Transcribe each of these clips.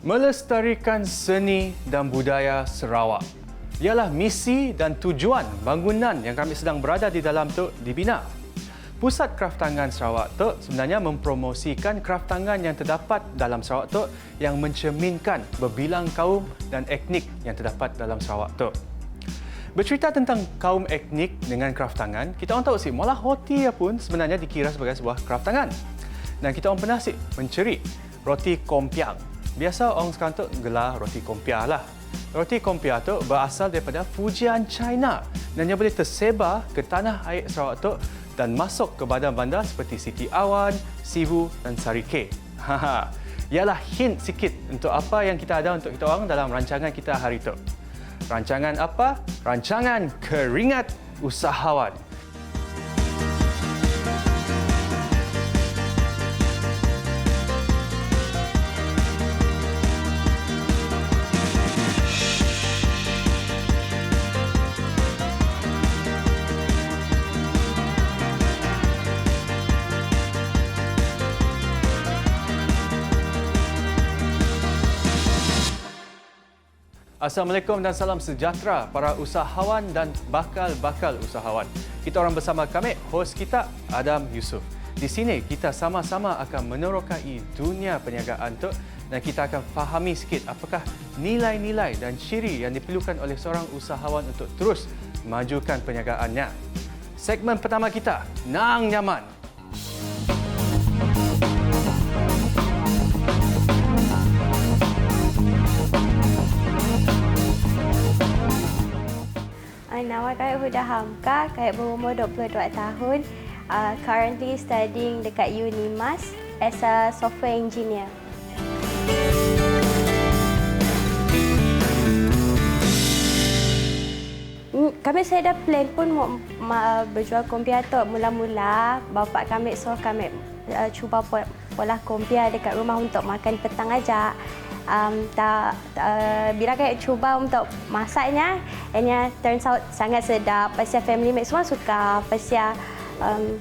Melestarikan seni dan budaya Sarawak ialah misi dan tujuan bangunan yang kami sedang berada di dalam tu dibina. Pusat Kraftangan Sarawak tu sebenarnya mempromosikan kraftangan yang terdapat dalam Sarawak tu yang mencerminkan berbilang kaum dan etnik yang terdapat dalam Sarawak tu. Bercerita tentang kaum etnik dengan kraftangan, kita orang tahu si Mola Hoti pun sebenarnya dikira sebagai sebuah kraftangan. Dan kita orang pernah menceri roti kompiang. Biasa orang sekarang tu gelar roti kompia lah. Roti kompia tu berasal daripada Fujian, China dan ia boleh tersebar ke tanah air Sarawak tu dan masuk ke bandar-bandar seperti Siti Awan, Sibu dan Sarike. Ialah hint sikit untuk apa yang kita ada untuk kita orang dalam rancangan kita hari itu. Rancangan apa? Rancangan Keringat Usahawan. Assalamualaikum dan salam sejahtera para usahawan dan bakal-bakal usahawan. Kita orang bersama kami, hos kita Adam Yusof. Di sini kita sama-sama akan menerokai dunia perniagaan tu dan kita akan fahami sikit apakah nilai-nilai dan ciri yang diperlukan oleh seorang usahawan untuk terus majukan perniagaannya. Segmen pertama kita, Nang Nyaman. Nama saya Huda Hamka, saya berumur 22 tahun. Currently studying dekat Unimas as a software engineer. Saya dah plan pun mau berjual kompia tu. Mula-mula bapa kami suruh kami cuba pola kompia dekat rumah untuk makan petang aja. Bila kami cuba untuk masaknya, ini turns out sangat sedap. Pasal family mate semua suka. Pasal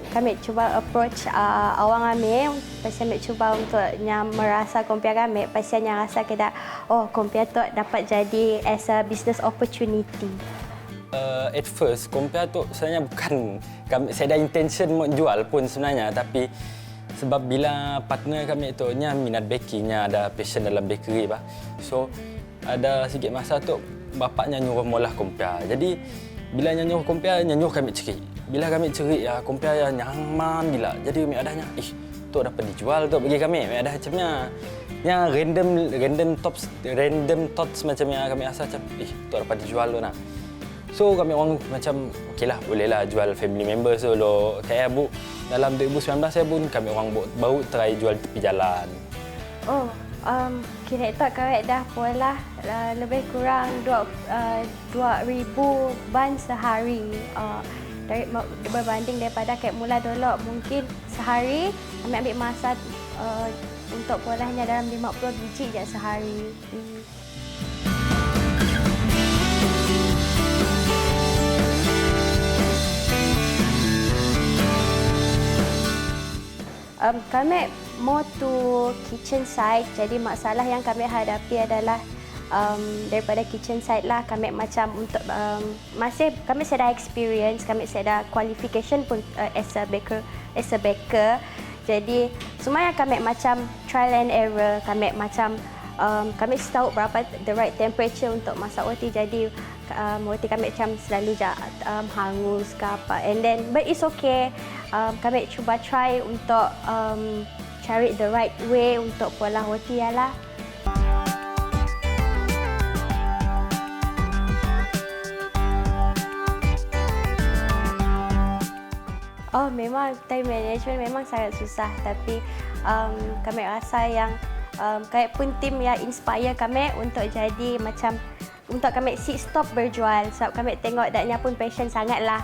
kami cuba approach awang kami. Pasal kami cuba untuk merasa kompia kami. Pasal rasa kita, kompia tu dapat jadi as a business opportunity. At first, kompia tu sebenarnya bukan saya ada intention mau jual pun sebenarnya, tapi sebab bila partner kami tu minat bakingnya, ada passion dalam bakery bah. So ada sikit masa tu bapaknya nyuruh molah kompia. Jadi bila nyuruh kompia, nyuruh kami ceri. Bila kami ceri ya kompia ya nyaman gila. Jadi kami adanya tu dapat dijual tu bagi kami. Kami ada macamnya random thoughts macamnya kami rasa macam tu dapat dijual tu nah. So kami orang macam okeylah bolehlah jual family members dulu. Kayak Bu dalam 2019 saya pun kami orang baru try jual tepi jalan. Kira tak kawet dah pola lebih kurang 2,000 ban sehari. Berbanding daripada kayak mula dulu mungkin sehari kami ambil masa untuk polanya dalam 50 biji je sehari. Kami mau to kitchen side, jadi masalah yang kami hadapi adalah daripada kitchen side lah. Kami macam untuk kami sudah experience, kami sudah qualification pun as a baker. Jadi semua yang kami macam trial and error. Kami macam kami tahu berapa the right temperature untuk masak roti. Jadi roti kami macam selalu hangus ke apa. And then but it's okay. Kami cuba try untuk cari the right way untuk pola roti lah. Memang time management memang sangat susah, tapi kami rasa yang kayak pun tim yang inspire kami untuk jadi macam untuk kami stop berjual sebab kami tengok daknya pun passion sangatlah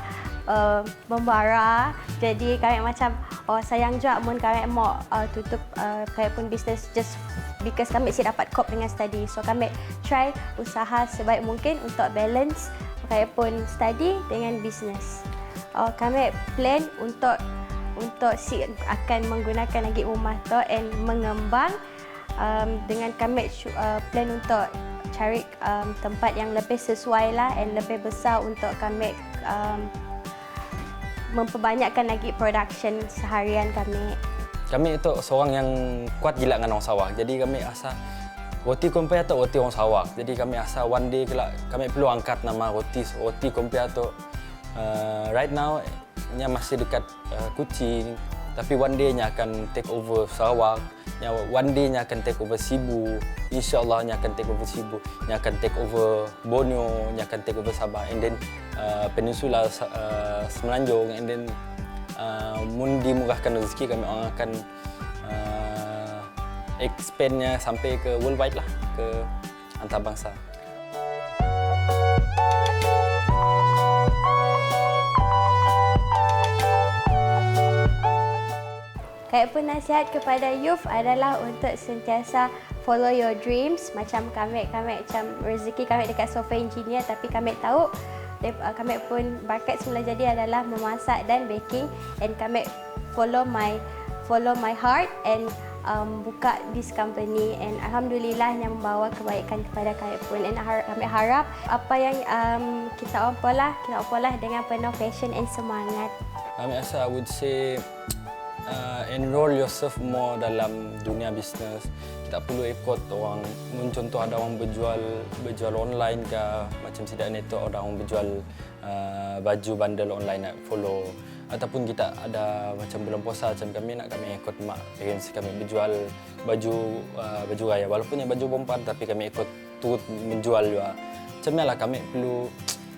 membara. Jadi kami macam sayang juga mun kami mau tutup kayak pun bisnes just because kami si dapat cope dengan study. So kami try usaha sebaik mungkin untuk balance kayak pun study dengan bisnes. Kami plan untuk si akan menggunakan lagi rumah tu and mengembang dengan kami plan untuk cari tempat yang lebih sesuai lah and lebih besar untuk kami memperbanyakkan lagi production seharian kami. Kami itu seorang yang kuat gila dengan orang Sarawak. Jadi kami asa roti Kompea tu roti orang Sarawak. Jadi kami asa one day kelak kami perlu angkat nama roti Kompea tu. Right now nya masih dekat Kuching, tapi one day nya akan take over Sarawak. Nya one day nya akan take over Sibu. InsyaAllah nya akan take over Sibu. Nya akan take over Borneo, nya akan take over Sabah, and then Peninsula Semenanjung, and then mun dimurahkan rezeki kami orang akan expandnya sampai ke worldwide lah, ke antarabangsa. Kayak pun nasihat kepada youth adalah untuk sentiasa follow your dreams. Macam kami macam rezeki kami dekat software engineer, tapi kami tahu kami pun bakat semula jadi adalah memasak dan baking, and kami follow my heart and buka this company, and alhamdulillah yang membawa kebaikan kepada kami pun, and kami harap apa yang kita opolah dengan penuh passion and semangat. Kami rasa I would say enroll yourself more dalam dunia bisnes. Tak perlu ikut orang. Contoh ada orang berjual online ke, macam Sidak Neto, ada orang berjual baju bundle online nak follow. Ataupun kita ada macam bulan puasa macam kami ikut mak parents kami berjual baju raya. Walaupun yang baju bombar tapi kami ikut turut menjual juga. Macam lah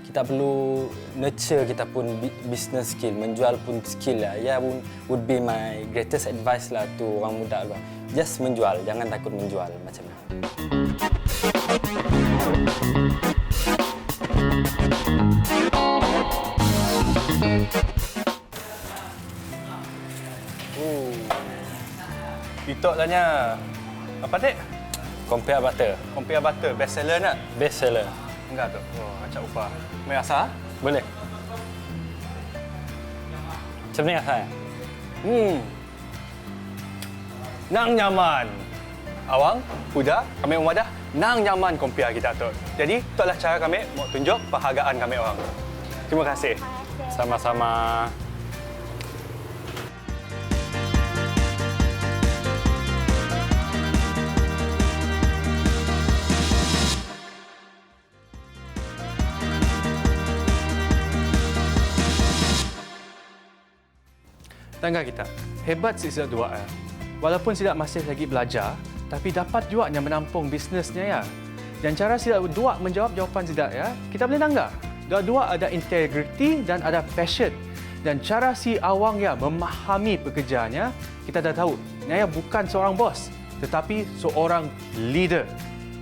kita perlu nurture kita pun business skill, menjual pun skill lah. Ya, would be my greatest advice lah to orang muda lah. Just menjual, jangan takut menjual macam ni. Itok lahnya. Apa dek? Kompea butter. Kompea butter, best seller nak? Best seller. Enggak tu. Oh, acak upah. Mai rasa? Boleh. Macam ni rasa? Nang nyaman. Awang, Huda, kami umadah, nang nyaman kompia kita tu. Jadi, itulah cara kami mau tunjuk penghargaan kami orang. Terima kasih. Sama-sama. Tangga kita, hebat si Sidak Dua. Walaupun Sidak masih lagi belajar, tapi dapat juga yang menampung bisnesnya ya. Dan cara Sidak Dua menjawab jawapan Sidak ya, kita boleh tangga. Dua ada integriti dan ada passion. Dan cara si Awang ya memahami pekerjaannya, kita dah tahu. Dia bukan seorang bos, tetapi seorang leader.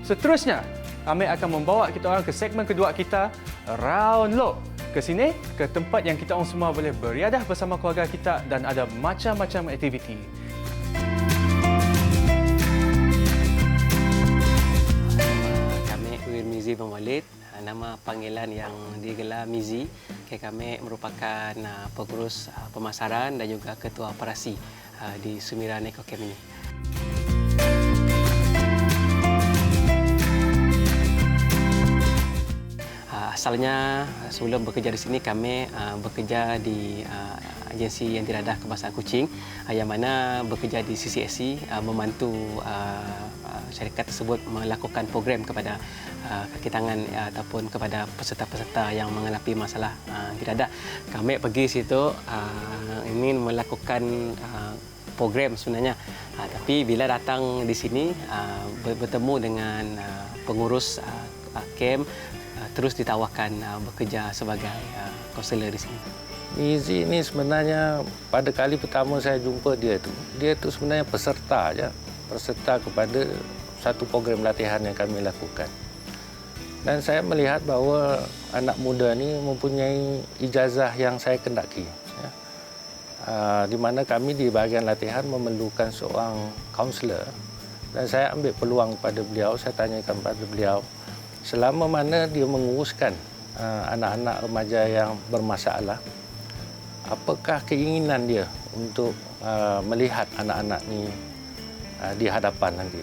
Seterusnya, kami akan membawa kita orang ke segmen kedua kita, Round Low. Ke sini, ke tempat yang kita orang semua boleh beriadah bersama keluarga kita dan ada macam-macam aktiviti. Kami Mizi bin Walid, nama panggilan yang digelar Mizi. Kami merupakan pengurus pemasaran dan juga ketua operasi di Sumiran Eco Camp ini. Asalnya sebelum bekerja di sini kami bekerja di agensi yang diradah kebangsaan Kuching yang mana bekerja di CCSC membantu syarikat tersebut melakukan program kepada kaki tangan ataupun kepada peserta-peserta yang menghadapi masalah diradah. Kami pergi situ ingin melakukan program sebenarnya. Tapi bila datang di sini bertemu dengan pengurus camp, terus ditawarkan bekerja sebagai konselor di sini. Mizi ini sebenarnya pada kali pertama saya jumpa dia tu sebenarnya peserta aja, peserta kepada satu program latihan yang kami lakukan. Dan saya melihat bahawa anak muda ni mempunyai ijazah yang saya kendaki. Ya. Di mana kami di bahagian latihan memerlukan seorang kaunselor. Dan saya ambil peluang kepada beliau, saya tanyakan kepada beliau, selama mana dia menguruskan anak-anak remaja yang bermasalah, apakah keinginan dia untuk melihat anak-anak ni di hadapan nanti.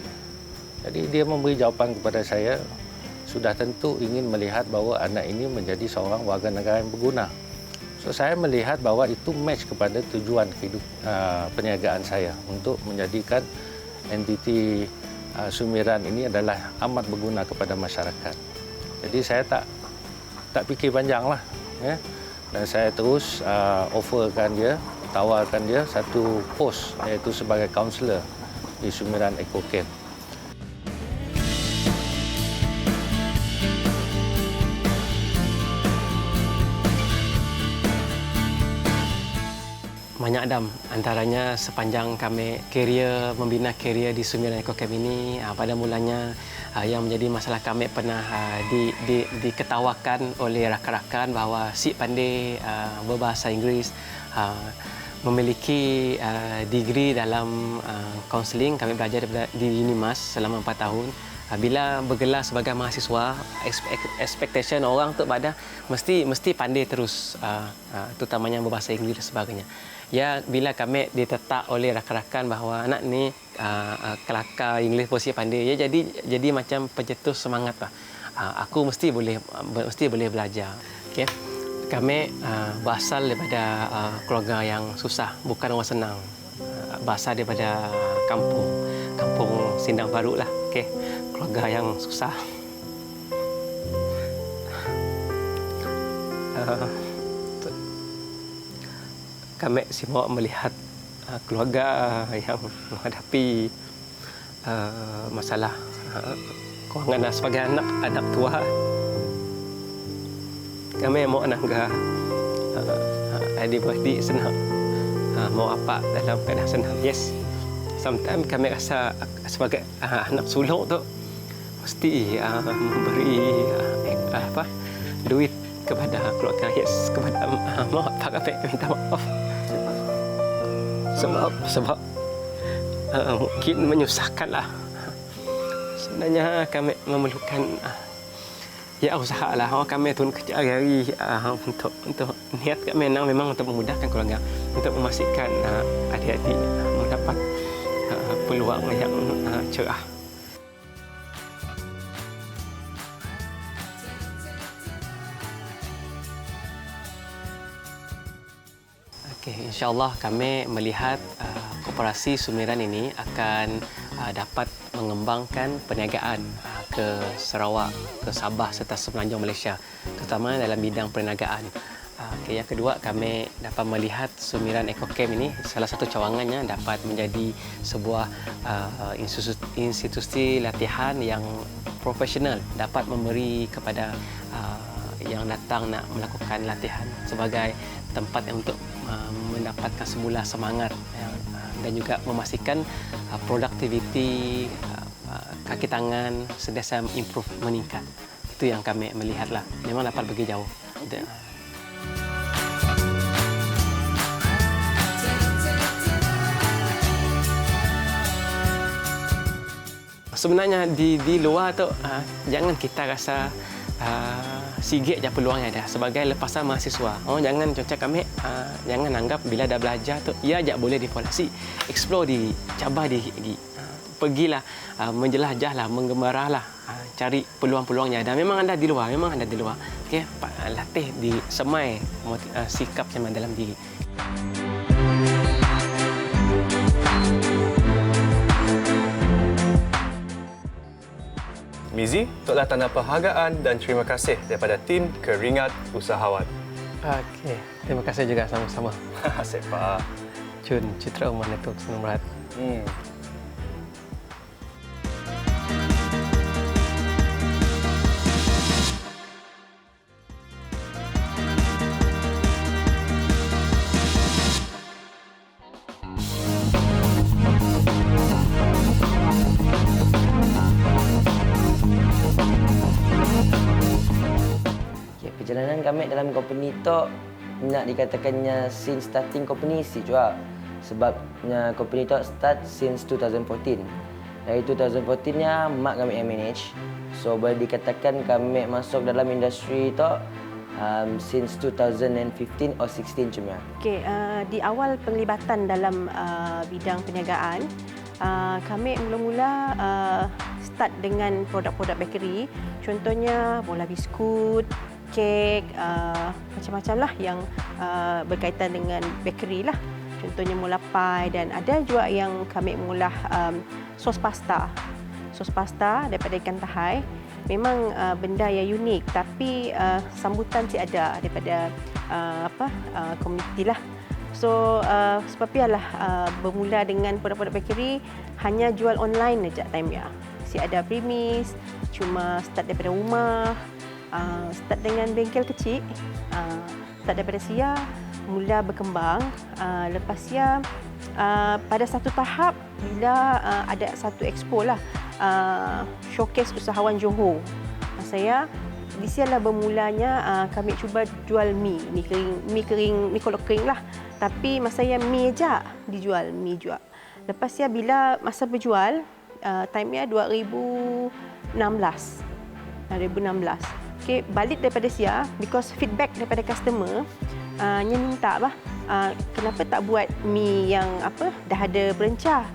Jadi dia memberi jawapan kepada saya, sudah tentu ingin melihat bahawa anak ini menjadi seorang warga negara yang berguna. So saya melihat bahawa itu match kepada tujuan perniagaan saya untuk menjadikan entiti Sumiran ini adalah amat berguna kepada masyarakat. Jadi saya tak fikir panjang lah, ya. Dan saya terus tawarkan dia satu pos, iaitu sebagai kaunselor di Sumiran Eco Camp. Banyak Dam, antaranya sepanjang kami membina karier di Sumiran Eco Camp ini, pada mulanya yang menjadi masalah kami pernah diketawakan oleh rakan-rakan bahawa si pandai berbahasa Inggeris, memiliki degree dalam kaunseling. Kami belajar di UNIMAS selama 4 tahun. Bila bergelar sebagai mahasiswa, expectation orang tu pada mesti pandai terus, terutamanya berbahasa Inggeris dan sebagainya. Ya, bila kami ditetak oleh rakan-rakan bahawa anak ni kelakar Inggeris pun pandai, ya jadi macam pencetus semangat lah. Aku mesti boleh belajar. Okay. Kami berasal daripada keluarga yang susah, bukan orang senang. Berasal daripada kampung Sindang Baru lah. Okay. Keluarga yang susah. Kami semua melihat keluarga yang menghadapi masalah kewangan sebagai anak tua. Kami mau nangga adik-beradik senang, mau apa dalam keadaan senang. Yes, sometimes kami rasa sebagai anak sulung tu mesti memberi duit kepada keluarga. Yes, kepada mak bapak kami minta maaf sebab mungkin menyusahkanlah. Sebenarnya kami memerlukan usahalah. Kami turun kerja hari untuk niat kami memang untuk memudahkan keluarga, untuk memastikan adik-adik mendapat peluang yang cerah. Okay, InsyaAllah kami melihat koperasi Sumiran ini akan dapat mengembangkan perniagaan ke Sarawak, ke Sabah serta Semenanjung Malaysia, terutama dalam bidang perniagaan. Okay, yang kedua, kami dapat melihat Sumiran Eco Camp ini salah satu cawangannya dapat menjadi sebuah institusi latihan yang profesional, dapat memberi kepada yang datang nak melakukan latihan sebagai tempat untuk mendapatkan semula semangat dan juga memastikan produktiviti kaki tangan sentiasa improve, meningkat. Itu yang kami melihatlah. Memang dapat pergi jauh. Sebenarnya di luar tu jangan kita rasa sigit je peluang yang ada sebagai lepasan mahasiswa. Jangan macam kami jangan anggap bila dah belajar tu ia je boleh dievaluasi. Explore diri, cabar diri. Pergilah, menjelajahlah, menggemarahlah, cari peluang-peluang yang ada. Memang ada di luar. Okey, latih di semai sikap yang dalam diri. Mizi, Toklah tanda penghargaan dan terima kasih daripada tim Keringat Usahawan. Okey, terima kasih juga sama-sama. Sepa. Cun Citra Umar Network Senang Berat. Perjalanan kami dalam company tu nak dikatakannya since starting company si juga. Sebabnya company tu start since 2014. Dari 2014-nya mak kami yang manage. So boleh dikatakan kami masuk dalam industri tu since 2015 or 16 cuma. Okey, di awal penglibatan dalam bidang perniagaan, kami mula-mula start dengan produk-produk bakery. Contohnya bola biskut, kek, macam-macam lah yang berkaitan dengan bakery lah. Contohnya mula pie dan ada juga yang kami mengolah sos pasta. Sos pasta daripada ikan tahai. Memang benda yang unik tapi sambutan si ada daripada komuniti lah. So sebab ialah bermula dengan produk-produk bakery hanya jual online saja time ya. Si ada premis, cuma start daripada rumah, start dengan bengkel kecil, start daripada sia, mula berkembang. Lepas sia pada satu tahap bila ada satu expo lah, showcase usahawan Johor. Saya di sinilah bermulanya kami cuba jual mi kolok kering lah. Tapi masa yang mi aja dijual, mi juga. Lepas ya bila masa berjual, time-nya 2016. Okay, balik daripada sia because feedback daripada customer nya minta kenapa tak buat mi yang dah ada perencah.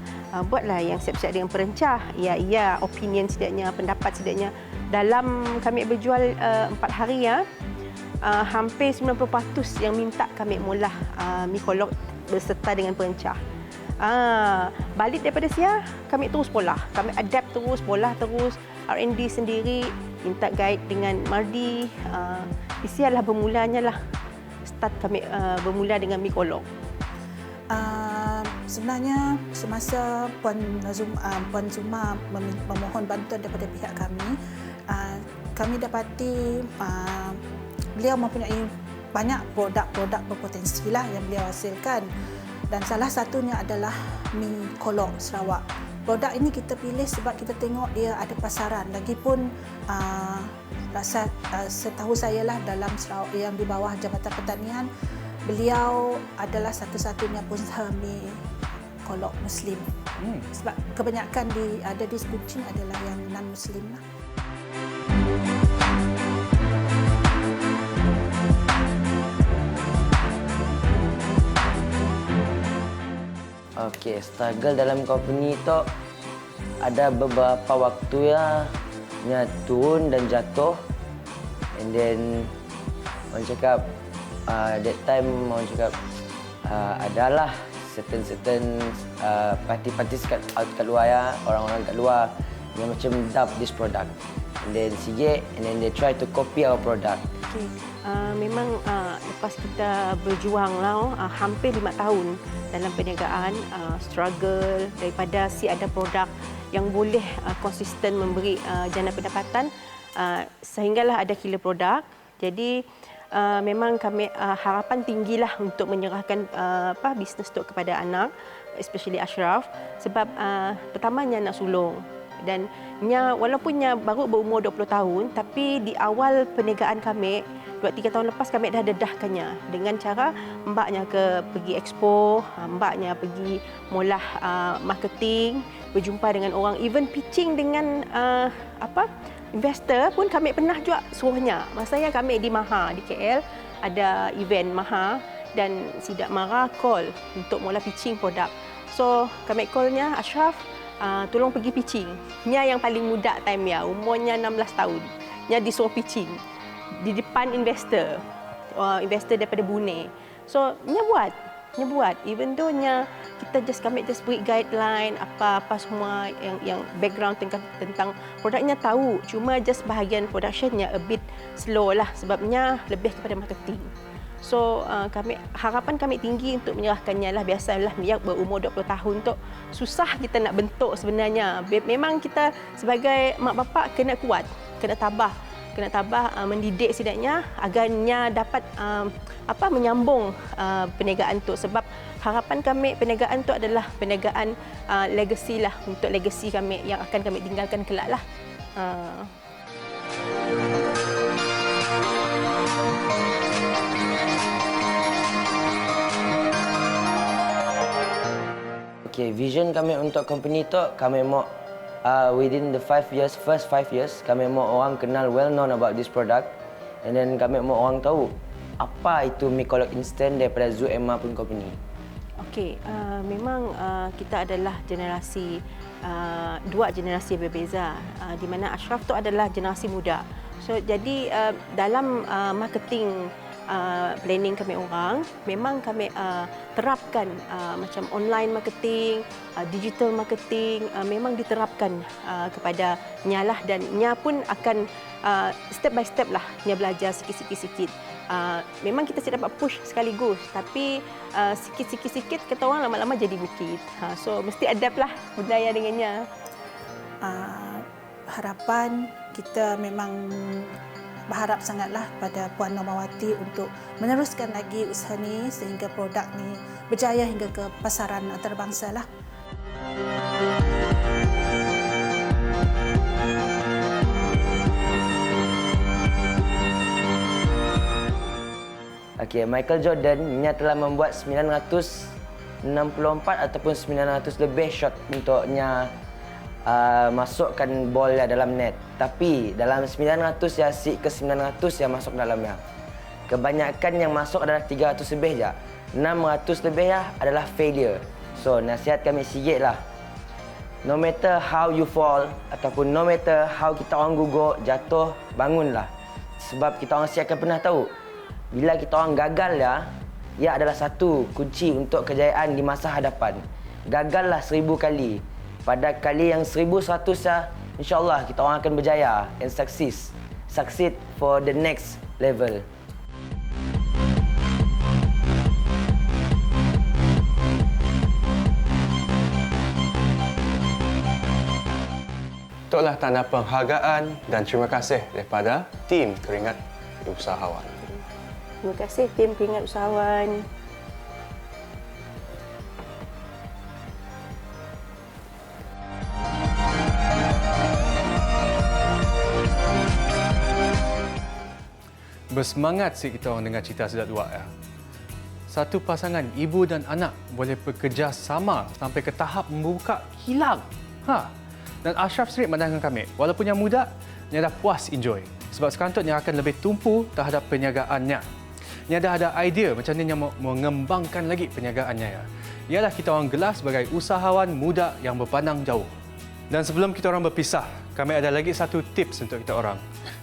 Buatlah yang siap-siap dengan perencah. Ya, opinion setidaknya, pendapat setidaknya. Dalam kami berjual 4 hari hampir 90% yang minta kami molah mi kolok berserta dengan perencah. Balik daripada sia, kami terus pola. Kami adapt terus, pola terus, R&D sendiri, minta guide dengan Mardi. Di sialah bermulanya lah start kami bermula dengan mi kolok. Sebenarnya semasa Puan Zuma memohon bantuan daripada pihak kami dapati beliau mempunyai banyak produk-produk berpotensi lah yang beliau hasilkan dan salah satunya adalah mi kolok Sarawak. Produk ini kita pilih sebab kita tengok dia ada pasaran. Lagipun setahu saya lah dalam Sarawak yang di bawah Jabatan Pertanian, beliau adalah satu-satunya pengusaha mi kolok Muslim. Sebab kebanyakan ada di Kuching adalah yang non-Muslim lah. Okey, struggle dalam company tu ada beberapa waktu nya turun dan jatuh. And then orang cakap that time orang cakap adalah certain parti-parti kat luar orang-orang kat luar yang macam dub this product. And then sikit and then they try to copy our product. Okay. Memang lepas kita berjuang lah hampir 5 tahun dalam perniagaan, struggle daripada ada produk yang boleh konsisten memberi jana pendapatan sehinggalah ada killer produk. Jadi memang kami harapan tinggilah untuk menyerahkan bisnes tu kepada anak, especially Ashraf, sebab pertamanya nak sulung. Dan walaupun baru berumur 20 tahun, tapi di awal perniagaan kami 2-3 tahun lepas kami dah dedahkannya dengan cara mbaknya pergi expo, mbaknya pergi molah marketing, berjumpa dengan orang, even pitching dengan investor pun kami pernah juga suruhnya. Masanya kami di Maha di KL ada event Maha dan Sidak Mara call untuk mula pitching produk. So kami callnya Ashraf, tolong pergi pitching. Nya yang paling muda time umurnya 16 tahun. Nya disuruh pitching di depan investor daripada Brunei. So nya buat even though kami just beri guideline apa semua yang background tentang produknya tahu, cuma just bahagian productionnya a bit slow lah sebabnya lebih kepada marketing. So harapan kami tinggi untuk menyerahkannya lah. Biasalah yang berumur 20 tahun tu susah kita nak bentuk sebenarnya. Memang kita sebagai mak bapak kena kuat, kena tabah mendidik setidaknya agarnya dapat menyambung perniagaan tu, sebab harapan kami perniagaan tu adalah perniagaan legacy lah, untuk legacy kami yang akan kami tinggalkan kelak lah. Okay, vision kami untuk company tu kami mau within the first 5 years, kami mau orang kenal well known about this product, and then kami mau orang tahu apa itu mi kolok instant daripada Zu Emma pun company. Okey, memang kita adalah generasi dua generasi berbeza, di mana Ashraf tu adalah generasi muda. So jadi dalam marketing planning kami orang, memang kami terapkan macam online marketing, digital marketing, memang diterapkan kepada Nya lah, dan Nya pun akan step by step lah Nya belajar sikit-sikit. Memang kita tidak dapat push sekaligus, tapi sikit-sikit kita orang lama-lama jadi bukit. So mesti adapt lah budaya dengannya. Harapan kita memang berharap sangatlah pada Puan Normawati untuk meneruskan lagi usaha ni sehingga produk ni berjaya hingga ke pasaran antarabangsa lah. Okey, Michael Jordan Nya telah membuat 964 ataupun 900 lebih shot untuk Nya masukkan bola dalam net. Tapi dalam 900 ya, ke 900 yang masuk dalamnya. Kebanyakan yang masuk adalah 300 lebih je. 600 lebih ya adalah failure. So nasihat kami sikit lah. No matter how you fall ataupun no matter how kita orang gugur, jatuh, bangunlah. Sebab kita orang akan pernah tahu, bila kita orang gagal ya, ia adalah satu kunci untuk kejayaan di masa hadapan. Gagallah 1000 kali. Pada kali yang 1100 ya, insyaAllah kita orang akan berjaya and succeed for the next level. Itulah tanda penghargaan dan terima kasih daripada tim Keringat Usahawan. Terima kasih tim Keringat Usahawan. Bersemangat sikit kita orang dengar cerita Sedat Dua ya. Satu pasangan ibu dan anak boleh bekerja sama sampai ke tahap membuka kilang. Dan Ashraf Street memandangkan kami, walaupun yang muda, Nya dah puas enjoy. Sebab sekarang tu Nya akan lebih tumpu terhadap perniagaannya. Nya dah ada idea macam ni Nya mau mengembangkan lagi perniagaannya ya. Ialah kita orang gelar sebagai usahawan muda yang berpandang jauh. Dan sebelum kita orang berpisah, kami ada lagi satu tips untuk kita orang.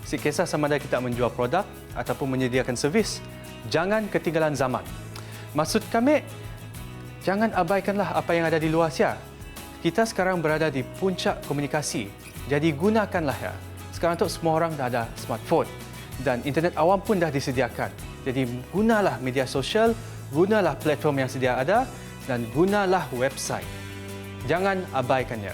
Si kisah sama ada kita menjual produk ataupun menyediakan servis, jangan ketinggalan zaman. Maksud kami, jangan abaikanlah apa yang ada di luar sia. Kita sekarang berada di puncak komunikasi, jadi gunakanlah ya. Sekarang tu semua orang dah ada smartphone dan internet awam pun dah disediakan. Jadi gunalah media sosial, gunalah platform yang sedia ada dan gunalah website. Jangan abaikannya.